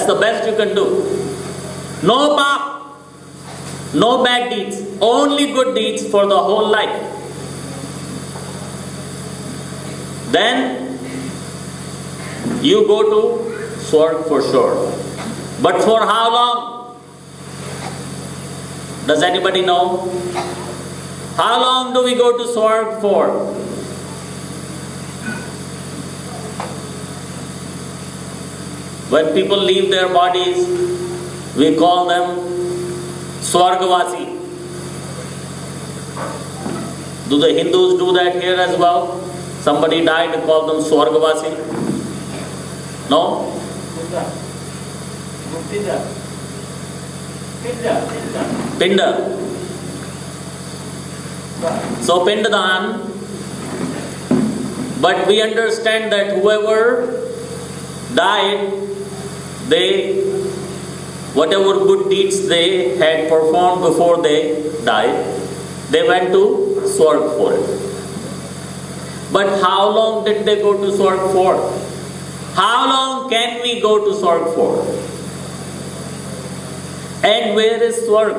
That's the best you can do. No paap, no bad deeds, only good deeds for the whole life. Then you go to Swarg for sure. But for how long? Does anybody know? How long do we go to Swarg for? When people leave their bodies, we call them Swargavasi. Do the Hindus do that here as well? Somebody died and call them Swargavasi? No? Pinda. So Pindadan. But we understand that whoever died, whatever good deeds they had performed before they died, they went to Swarg for it. But how long did they go to Swarg for? How long can we go to Swarg for? And where is Swarg?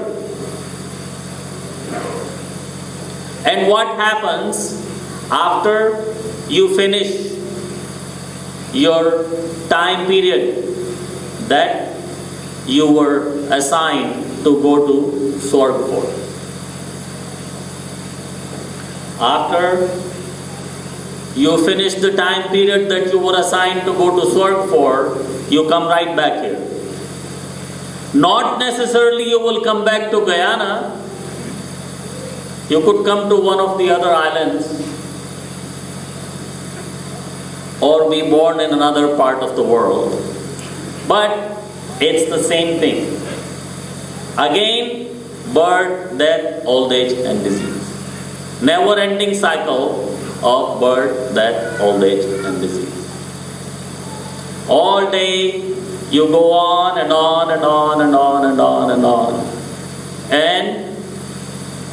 And what happens after you finish your time period that you were assigned to go to Swarg for? After you finish the time period that you were assigned to go to Swarg for, you come right back here. Not necessarily you will come back to Guyana. You could come to one of the other islands or be born in another part of the world. But it's the same thing. Again, birth, death, old age and disease. Never-ending cycle of birth, death, old age and disease. All day you go on and on and on and on and on and on. And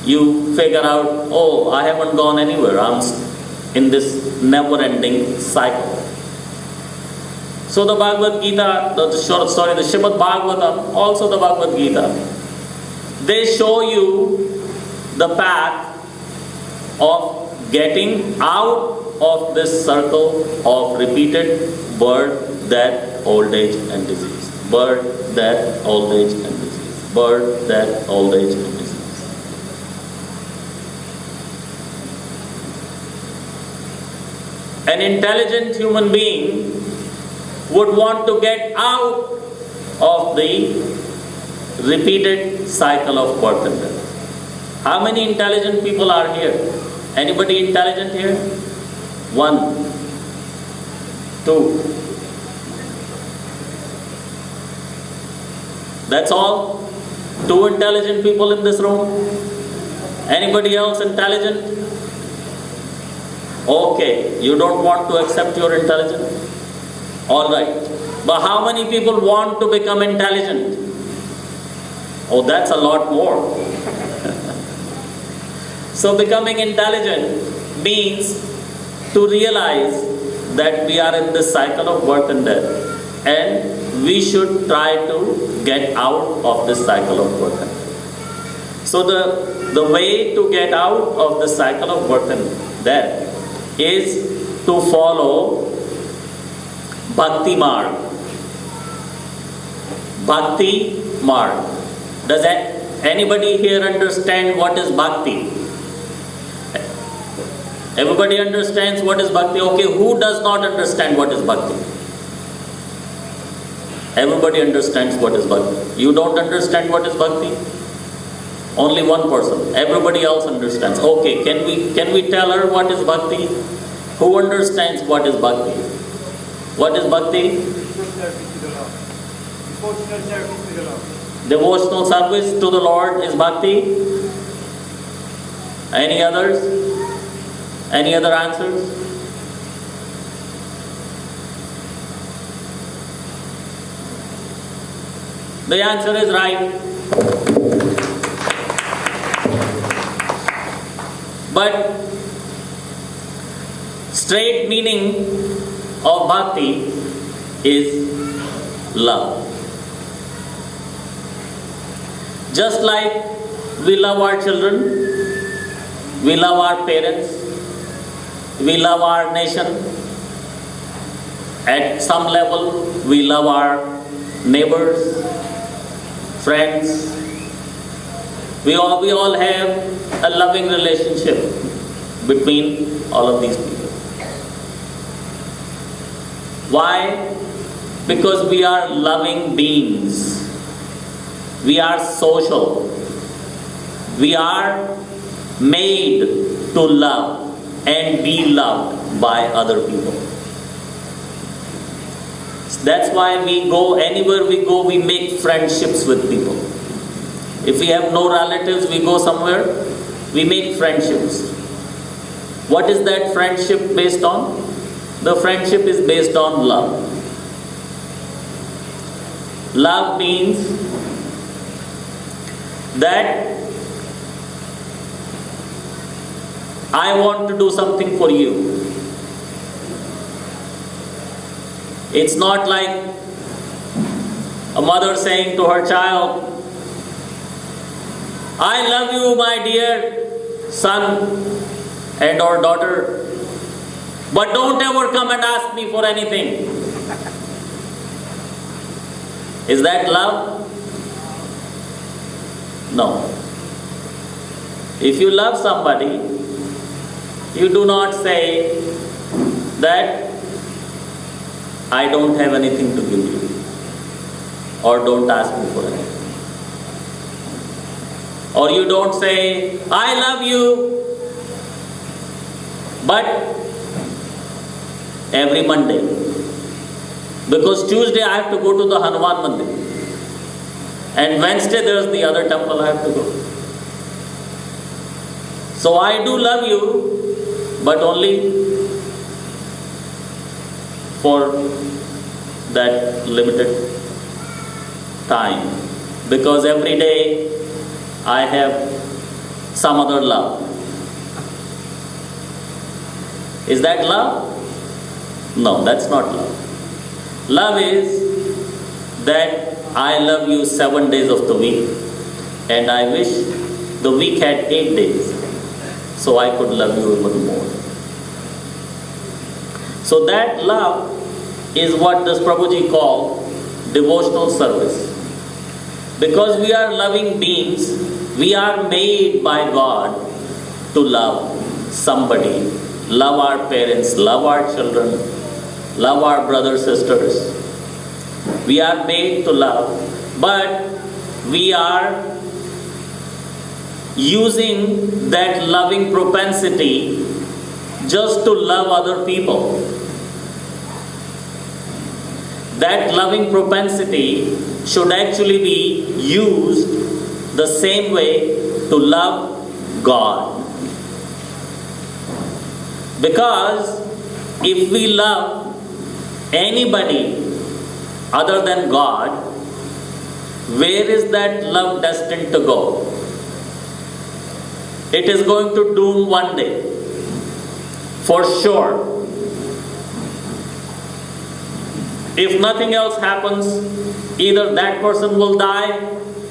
you figure out, oh, I haven't gone anywhere. I'm in this never-ending cycle. So the Bhagavad Gita, the Srimad Bhagavatam, also the Bhagavad Gita, they show you the path of getting out of this circle of repeated birth, death, old age and disease. Birth, death, old age and disease. Birth, death, old age and disease. An intelligent human being would want to get out of the repeated cycle of birth and death. How many intelligent people are here? Anybody intelligent here? 1, 2. That's all? 2 intelligent people in this room? Anybody else intelligent? Okay, you don't want to accept your intelligence? Alright. But how many people want to become intelligent? Oh, that's a lot more. So becoming intelligent means to realize that we are in this cycle of birth and death, and we should try to get out of this cycle of birth and death. So the way to get out of the cycle of birth and death is to follow Bhakti Marg. Bhakti Marg. Does anybody here understand what is Bhakti? Everybody understands what is Bhakti? Okay, who does not understand what is Bhakti? Everybody understands what is Bhakti. You don't understand what is Bhakti? Only one person. Everybody else understands. Okay, can we tell her what is Bhakti? Who understands what is Bhakti? What is Bhakti? Devotional service to the Lord is Bhakti. Any others? Any other answers? The answer is right. But straight meaning of bhakti is love. Just like we love our children, we love our parents, we love our nation. At some level, we love our neighbors, friends. We all have a loving relationship between all of these people. Why? Because we are loving beings. We are social. We are made to love and be loved by other people. That's why we go, anywhere we go, we make friendships with people. If we have no relatives, we go somewhere, we make friendships. What is that friendship based on? The friendship is based on love. Love means that I want to do something for you. It's not like a mother saying to her child, I love you, my dear son and or daughter, but don't ever come and ask me for anything. Is that love? No. If you love somebody, you do not say that I don't have anything to give you, or don't ask me for anything. Or you don't say, I love you, but every Monday, because Tuesday I have to go to the Hanuman Mandir, and Wednesday there's the other temple I have to go. So I do love you, but only for that limited time, because every day I have some other love. Is that love? No, that's not love. Love is that I love you 7 days of the week, and I wish the week had 8 days, so I could love you even more. So that love is what this Prabhuji called devotional service. Because we are loving beings, we are made by God to love somebody, love our parents, love our children, love our brothers, sisters. We are made to love, but we are using that loving propensity just to love other people. That loving propensity should actually be used the same way to love God. Because if we love anybody other than God, where is that love destined to go? It is going to doom one day, for sure. If nothing else happens, either that person will die,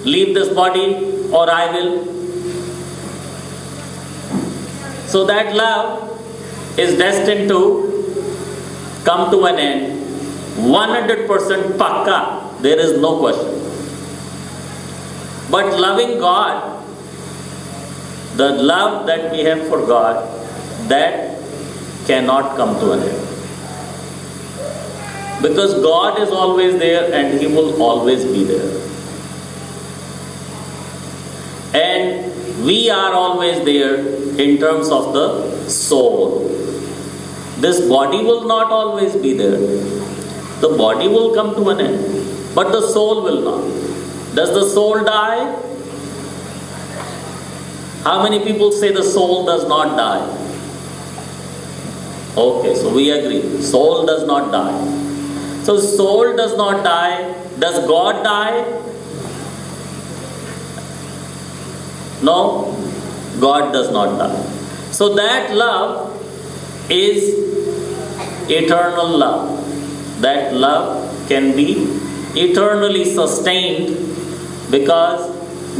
leave this body, or I will. So that love is destined to come to an end. 100% pakka, there is no question. But loving God, the love that we have for God, that cannot come to an end. Because God is always there and He will always be there. And we are always there in terms of the soul. This body will not always be there. The body will come to an end, but the soul will not. Does the soul die? How many people say the soul does not die? Okay, so we agree. Soul does not die. So soul does not die. Does God die? No, God does not die. So that love is eternal love. That love can be eternally sustained because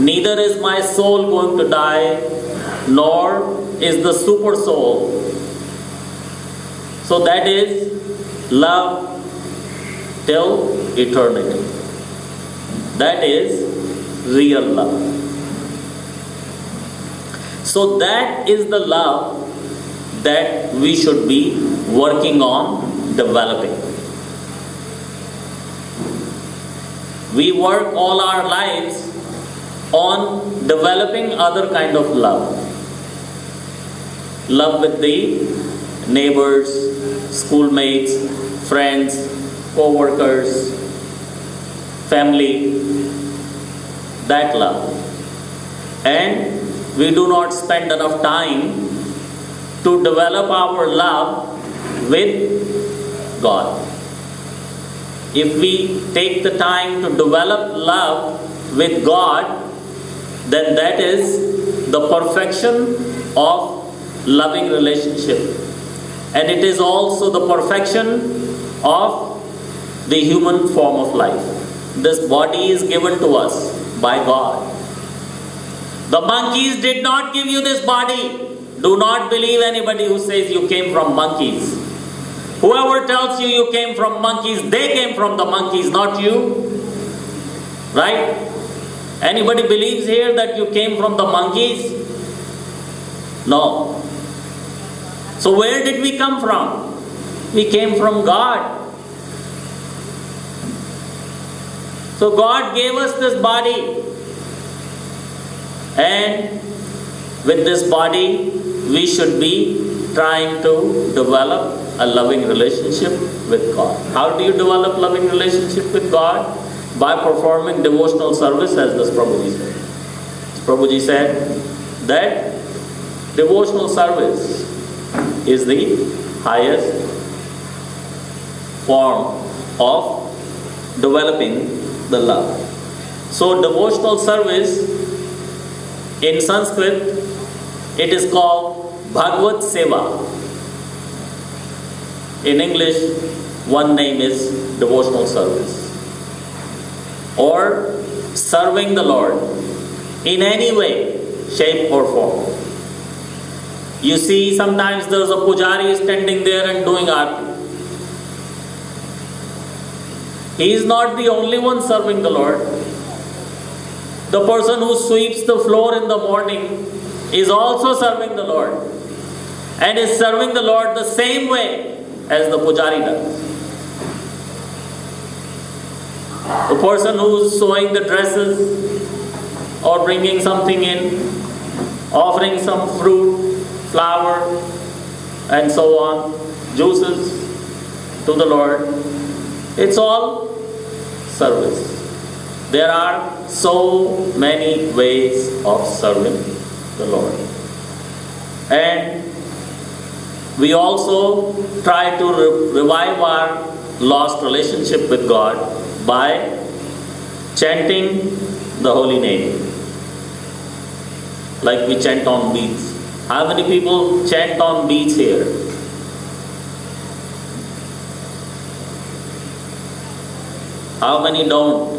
neither is my soul going to die, nor is the super soul. So that is love till eternity. That is real love. So that is the love that we should be working on developing. We work all our lives on developing other kind of love. Love with the neighbors, schoolmates, friends, co-workers, family, that love. And we do not spend enough time to develop our love with God. If we take the time to develop love with God, then that is the perfection of loving relationship. And it is also the perfection of the human form of life. This body is given to us by God. The monkeys did not give you this body. Do not believe anybody who says you came from monkeys. Whoever tells you you came from monkeys, they came from the monkeys, not you. Right? Anybody believes here that you came from the monkeys? No. So where did we come from? We came from God. So God gave us this body. And with this body, we should be trying to develop a loving relationship with God. How do you develop loving relationship with God? By performing devotional service, as the Prabhuji said. Prabhuji said that devotional service is the highest form of developing the love. So devotional service in Sanskrit, it is called Bhagavad Seva. In English, one name is devotional service. Or serving the Lord in any way, shape or form. You see, sometimes there's a pujari standing there and doing aarti. He is not the only one serving the Lord. The person who sweeps the floor in the morning is also serving the Lord, and is serving the Lord the same way as the pujari does. The person who is sewing the dresses or bringing something in, offering some fruit, flour, and so on, juices to the Lord, it's all service. There are so many ways of serving the Lord. And we also try to revive our lost relationship with God by chanting the holy name. Like we chant on beats. How many people chant on beats here? How many don't?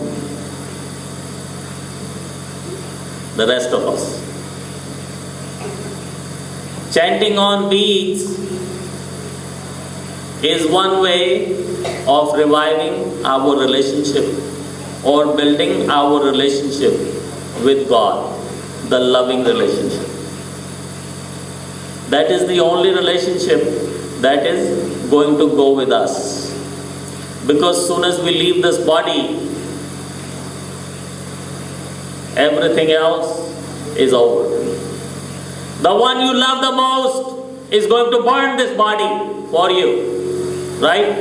The rest of us. Chanting on beats is one way of reviving our relationship or building our relationship with God, the loving relationship. That is the only relationship that is going to go with us. Because soon as we leave this body, everything else is over. The one you love the most is going to burn this body for you. Right?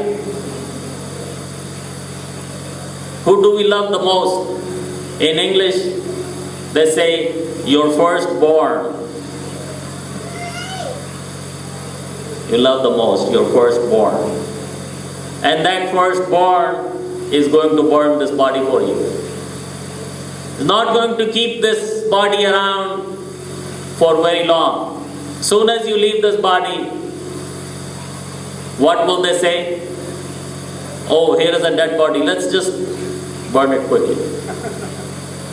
Who do we love the most? In English, they say, your firstborn. You love the most, your firstborn. And that firstborn is going to burn this body for you. It's not going to keep this body around for very long. Soon as you leave this body, what will they say? Oh, here is a dead body. Let's just burn it quickly.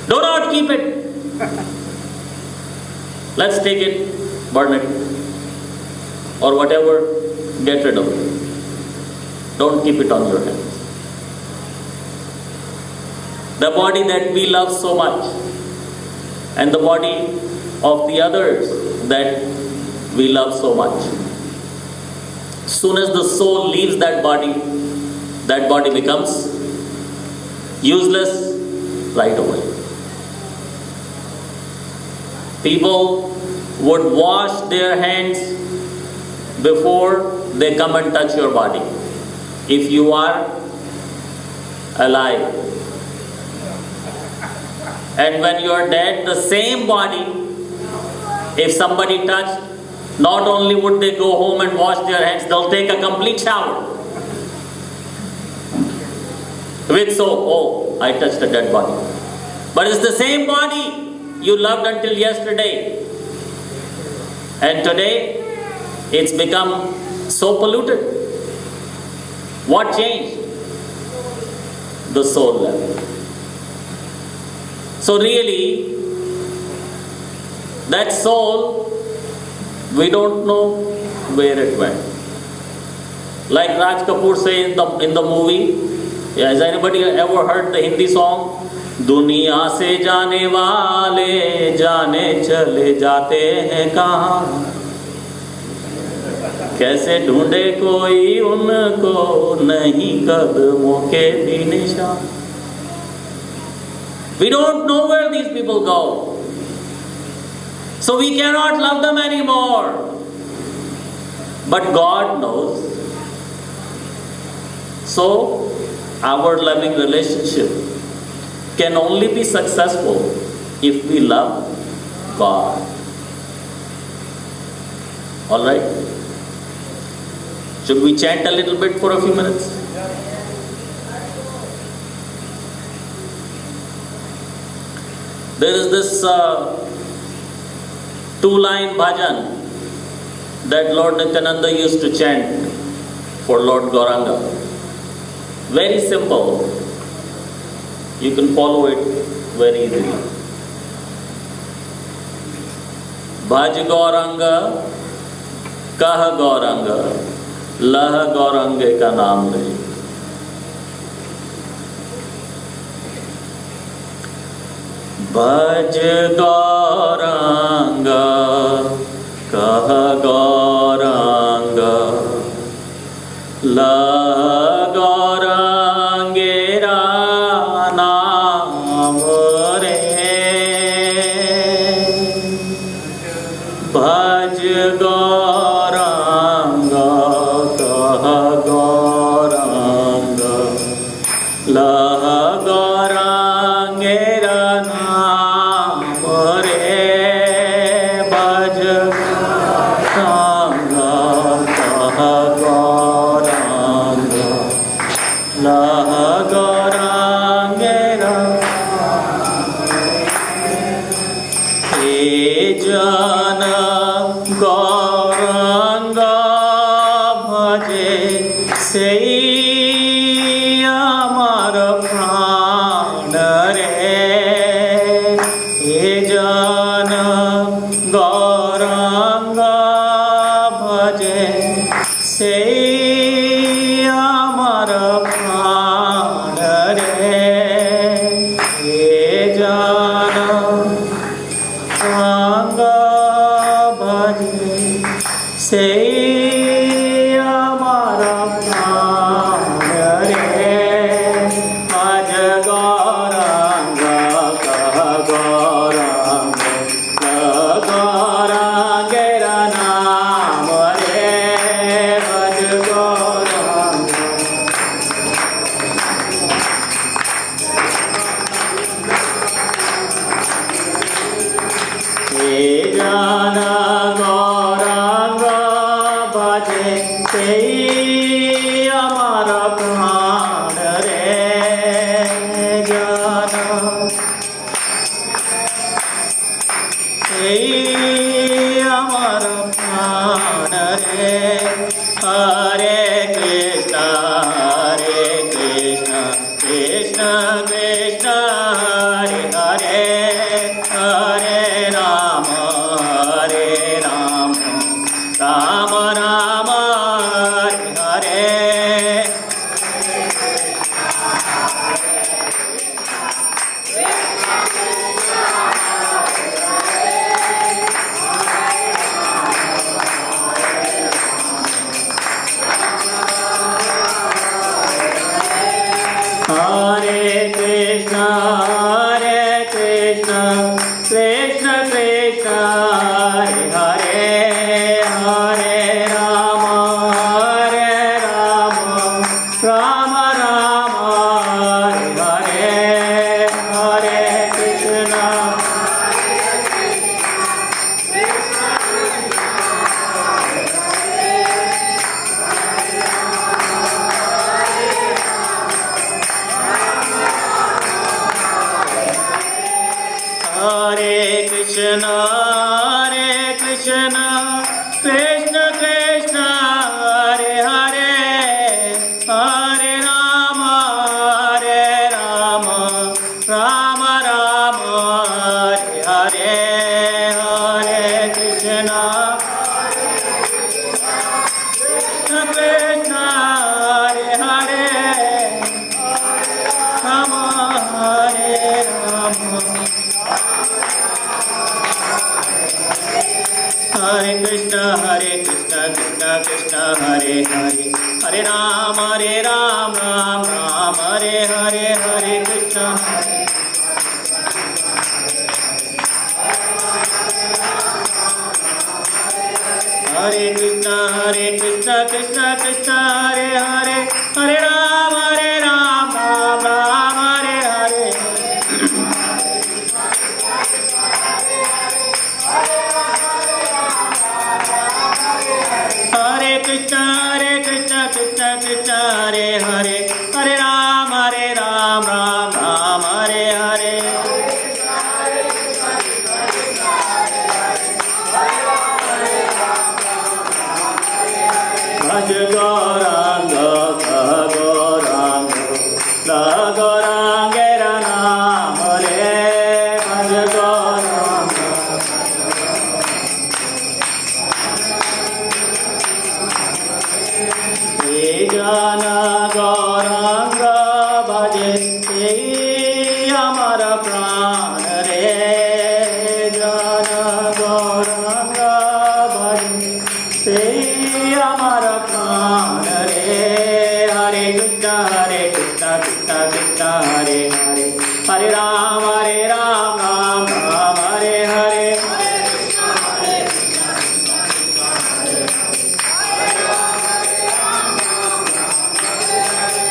Do not keep it. Let's take it, burn it, or whatever, get rid of it. Don't keep it on your hands. The body that we love so much, and the body of the others that we love so much. Soon as the soul leaves that body becomes useless right away. People would wash their hands before they come and touch your body. If you are alive. And when you are dead, the same body, if somebody touched, not only would they go home and wash their hands, they'll take a complete shower. With soap, oh, I touched a dead body. But it's the same body you loved until yesterday. And today, it's become so polluted. What changed? The soul level. So really, that soul, we don't know where it went. Like Raj Kapoor says in the movie, has anybody ever heard the Hindi song? दुनिया से जाने वाले जाने चले जाते हैं कहाँ कैसे ढूंढे कोई उनको नहीं कदमों के भी निशान. We don't know where these people go. So we cannot love them anymore. But God knows. So our loving relationship can only be successful if we love God. Alright? Should we chant a little bit for a few minutes? There is this two-line bhajan that Lord Nityananda used to chant for Lord Gauranga. Very simple. You can follow it very easily. Bhaj Gauranga, Kah Gauranga, Lah Gaurange ka naam le. Bhaj Gauranga, Kah Gauranga, Lah Gaurange ra naam re. Bhaj Gauranga, Kah Gauranga, Lah Gaurange ra naam re. Bhaj Gauranga, Kah Gauranga, Lah Gaurange ra. He jana Gauranga bhaje sei amar pran re. He jana Gauranga bhaje sei amar pran re. He jana Gauranga bhaje sei amar pran re. Bhaj Gauranga, Kah Gauranga, Lah Gaurange ra naam re. Bhaj Gauranga. He jana Gauranga bhaje sei amar pran re. Jana sei amar pran re. Hare Krishna, Krishna Krishna, Hare Hare, Hare Krishna Krishna, Hare Hare, Hare Rama, Rama Rama, Hare Hare, Hare Krishna. Hare Krishna, Krishna Krishna, Hare Hare, Hare Rama, Rama Rama, Hare Hare, Hare Krishna. Krishna Krishna, Hare Hare, Rama Hare Rama. Hare Krishna, Krishna Krishna, Hare Hare, Hare Ram, Ram Ram, Hare Hare, Hare Krishna. Hare Krishna, Krishna Krishna, Hare Hare, Hare Ram, Ram Ram, Hare Hare. Hare Krishna, Krishna Krishna, Hare Hare, Hare Ram, Ram Ram, Hare Hare. Bhaj Gauranga, La Gaurangera Naam Re, Bhaj Gauranga. Jana Gauranga bhaje amara pran re, Jana Gauranga bhaje amara pran re. Hare Krishna, Krishna Krishna, Hare Hare, Hare Ram, Ram Ram, Hare Hare.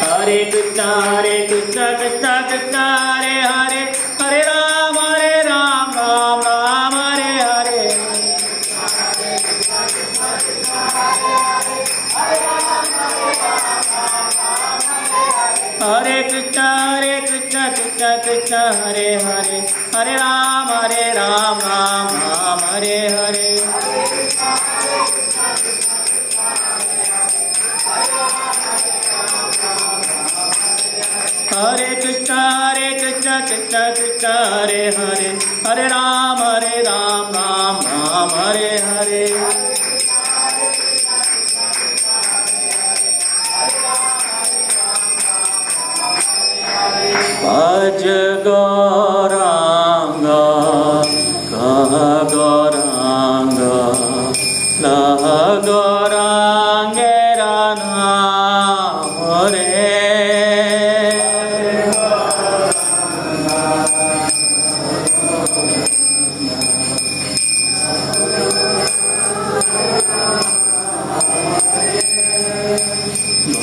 Hare Krishna, Krishna Krishna, Hare Hare, Hare Ram, Ram Ram, Hare Hare. Hare Krishna, Krishna Hare Hare, Hare Ram, Ram Ram, Hare Hare. Hare Krishna, Krishna Hare Hare, Hare Ram, Ram Ram, Hare Hare. Bhaj Gauranga, Gauranga, La Gaurangera Naam Re.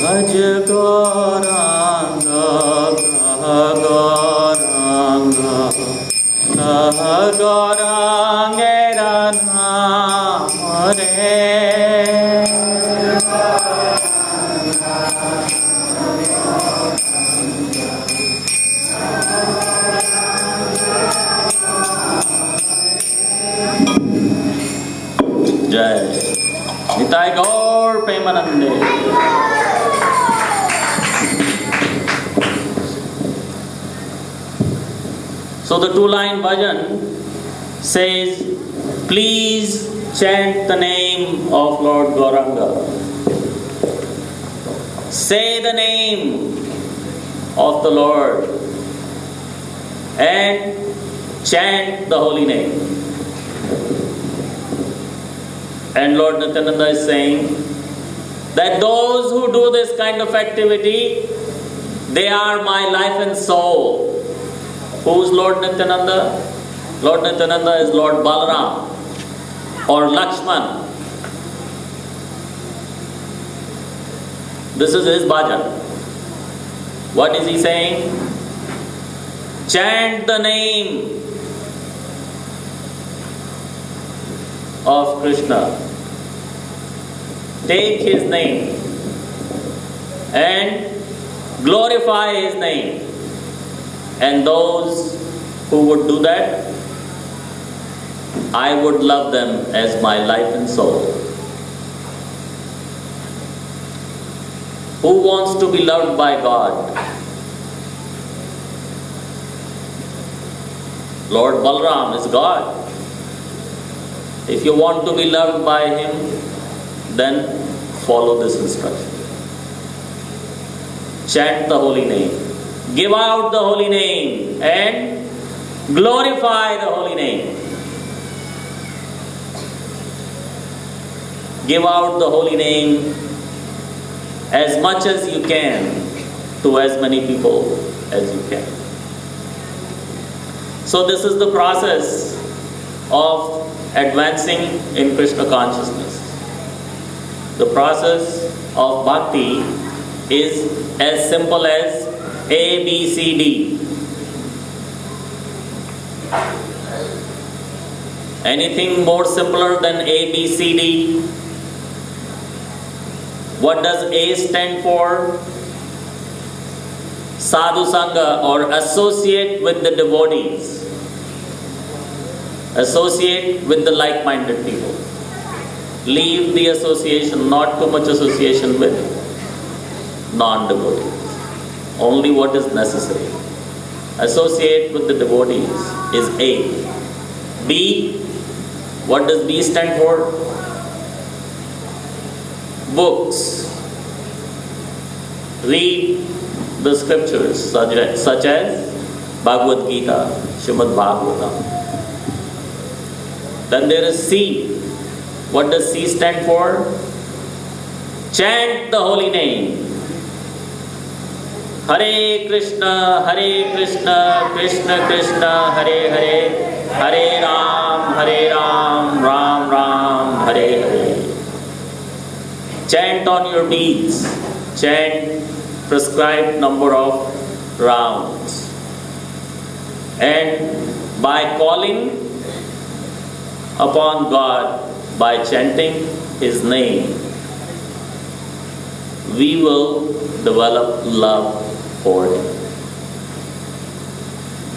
Bhaj Gauranga, Gauranga, Gaurangera Naam Re. Jai Nitai Gaur Premanande. So the two-line bhajan says, please chant the name of Lord Gauranga. Say the name of the Lord and chant the holy name. And Lord Nityananda is saying that those who do this kind of activity, they are my life and soul. Who is Lord Nityananda? Lord Nityananda is Lord Balaram or Lakshman. This is his bhajan. What is he saying? Chant the name of Krishna. Take his name and glorify his name. And those who would do that, I would love them as my life and soul. Who wants to be loved by God? Lord Balaram is God. If you want to be loved by him, then follow this instruction. Chant the holy name. Give out the holy name and glorify the holy name. Give out the holy name as much as you can to as many people as you can. So this is the process of advancing in Krishna consciousness. The process of bhakti is as simple as A, B, C, D. Anything more simpler than A, B, C, D? What does A stand for? Sadhu Sangha, or associate with the devotees. Associate with the like-minded people. Leave the association, not too much association with non-devotees. Only what is necessary. Associate with the devotees is A. B, what does B stand for? Books. Read the scriptures such as Bhagavad Gita, Srimad Bhagavatam. Then there is C. What does C stand for? Chant the holy name. Hare Krishna, Krishna Krishna, Hare Hare, Hare Ram, Ram Ram, Hare Hare. Chant on your beats. Chant prescribed number of rounds. And by calling upon God, by chanting his name, we will develop love for him.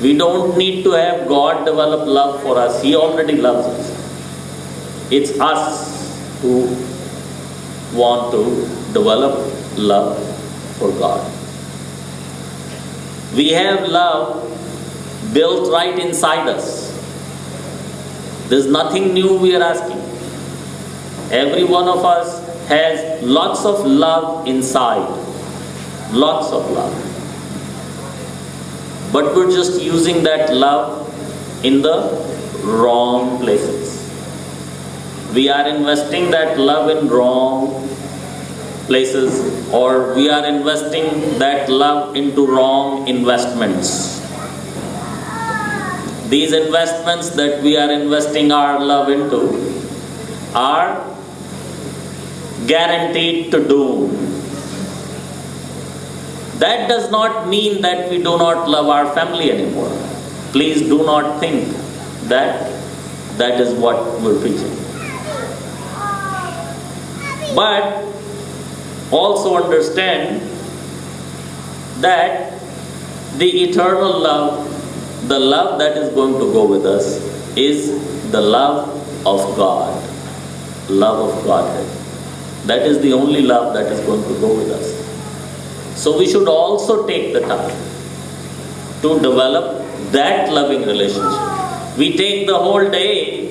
We don't need to have God develop love for us. He already loves us. It's us who want to develop love for God. We have love built right inside us. There's nothing new we are asking. Every one of us has lots of love inside. Lots of love. But we're just using that love in the wrong places. We are investing that love in wrong places, or we are investing that love into wrong investments. These investments that we are investing our love into are guaranteed to doom. That does not mean that we do not love our family anymore. Please do not think that that is what we're preaching. But also understand that the eternal love, the love that is going to go with us, is the love of God. Love of Godhead. That is the only love that is going to go with us. So we should also take the time to develop that loving relationship. We take the whole day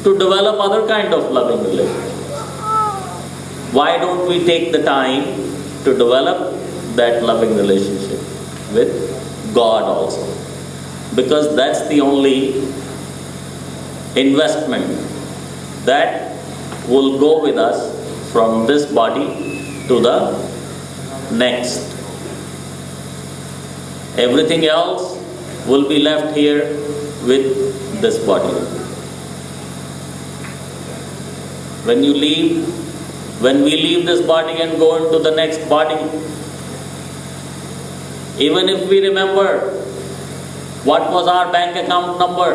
to develop other kind of loving relationships. Why don't we take the time to develop that loving relationship with God also? Because that's the only investment that will go with us from this body to the next. Everything else will be left here with this body. When we leave this body and go into the next body, even if we remember what was our bank account number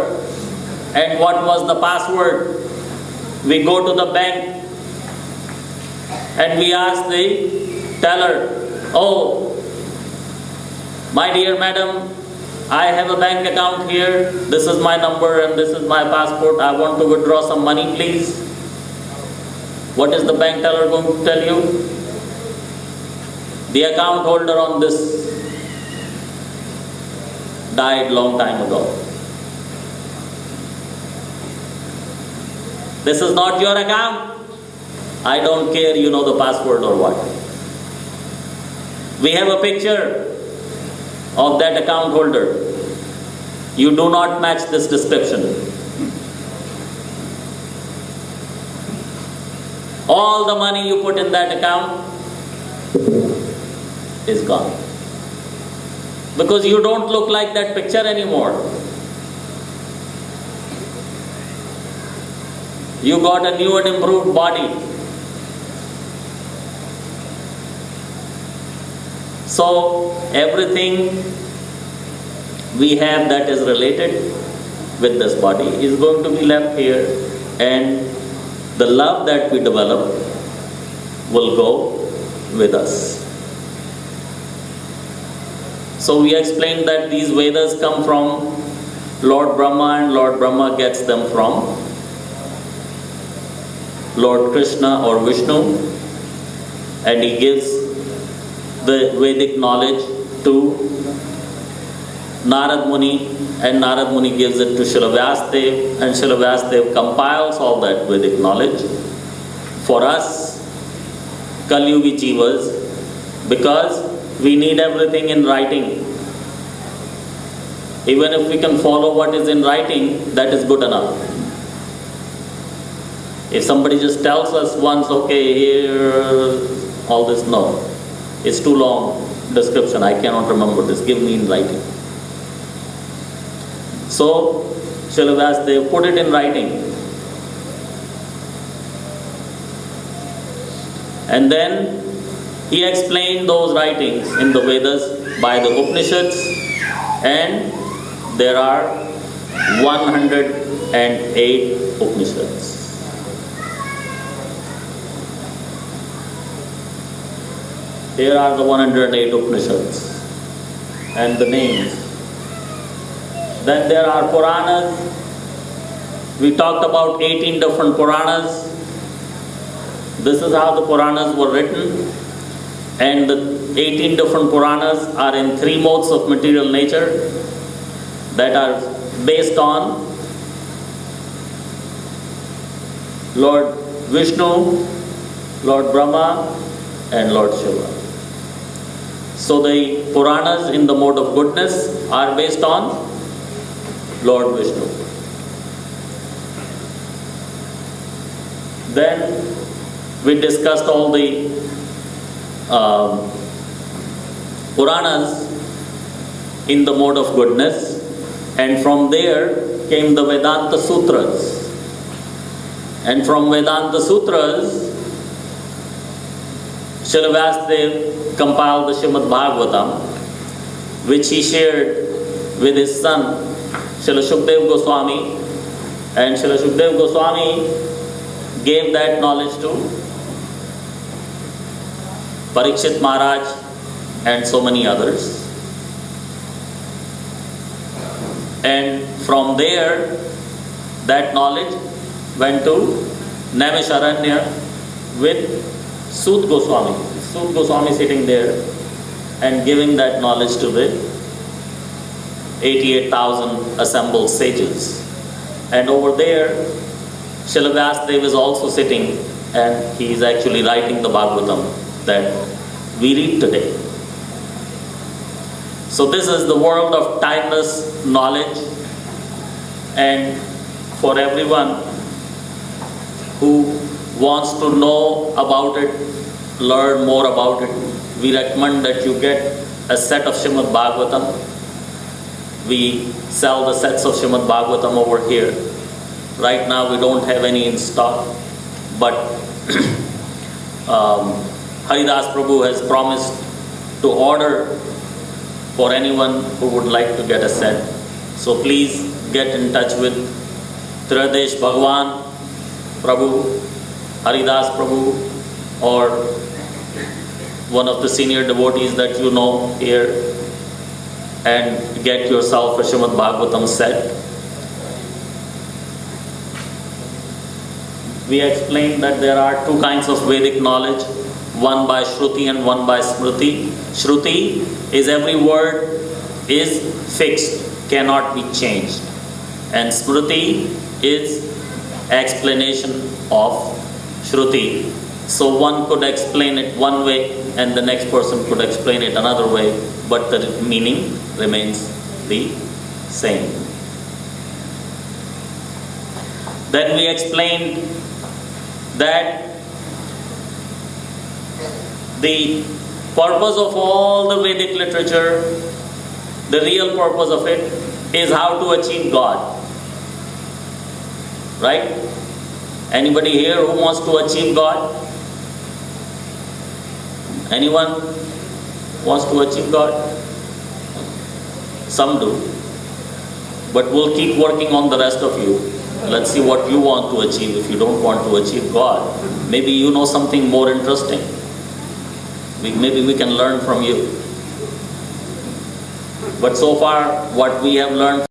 and what was the password, we go to the bank and we ask the teller, "Oh, my dear madam, I have a bank account here, this is my number and this is my passport, I want to withdraw some money please." What is the bank teller going to tell you? The account holder on this died long time ago. This is not your account. I don't care you know the password or what. We have a picture of that account holder. You do not match this description. All the money you put in that account is gone. Because you don't look like that picture anymore. You got a new and improved body. So everything we have that is related with this body is going to be left here, and the love that we develop will go with us. So we explained that these Vedas come from Lord Brahma, and Lord Brahma gets them from Lord Krishna or Vishnu, and he gives the Vedic knowledge to Narad Muni, and Narad Muni gives it to Srila Vyasdev, and Srila Vyasdev compiles all that Vedic knowledge for us Kali Yugi Jivas, because we need everything in writing. Even if we can follow what is in writing, that is good enough. If somebody just tells us once, okay, here, all this, no. It's too long description, I cannot remember this, give me in writing. So, Srila Vyasdev put it in writing. And then he explained those writings in the Vedas by the Upanishads, and there are 108 Upanishads. Here are the 108 Upanishads and the names. Then there are Puranas. We talked about 18 different Puranas. This is how the Puranas were written. And the 18 different Puranas are in 3 modes of material nature that are based on Lord Vishnu, Lord Brahma, and Lord Shiva. So the Puranas in the mode of goodness are based on Lord Vishnu. Then we discussed all the Puranas in the mode of goodness, and from there came the Vedanta Sutras. And from Vedanta Sutras, Srila Vyasdev compiled the Srimad Bhagavatam, which he shared with his son, Srila Shukdev Goswami, and Srila Shukdev Goswami gave that knowledge to Parikshit Maharaj and so many others. And from there, that knowledge went to Naimisharanya with Sut Goswami. Sut Goswami sitting there and giving that knowledge to the 88,000 assembled sages. And over there, Srila Vyasdev is also sitting, and he is actually writing the Bhagavatam that we read today. So this is the world of timeless knowledge, and for everyone who wants to know about it, learn more about it, we recommend that you get a set of Srimad Bhagavatam, we sell the sets of Srimad Bhagavatam over here. Right now we don't have any in stock, but Haridas Prabhu has promised to order for anyone who would like to get a set. So please get in touch with Triyadesh Bhagwan Prabhu, Haridas Prabhu, or one of the senior devotees that you know here, and get yourself a Srimad Bhagavatam set. We explained that there are two kinds of Vedic knowledge, one by Shruti and one by Smriti. Shruti is every word is fixed, cannot be changed. And Smriti is explanation of Shruti. So one could explain it one way and the next person could explain it another way, but the meaning remains the same. Then we explained that the purpose of all the Vedic literature, the real purpose of it, is how to achieve God. Right? Anybody here who wants to achieve God? Anyone wants to achieve God? Some do. But we'll keep working on the rest of you. Let's see what you want to achieve. If you don't want to achieve God, maybe you know something more interesting. Maybe we can learn from you. But so far, what we have learned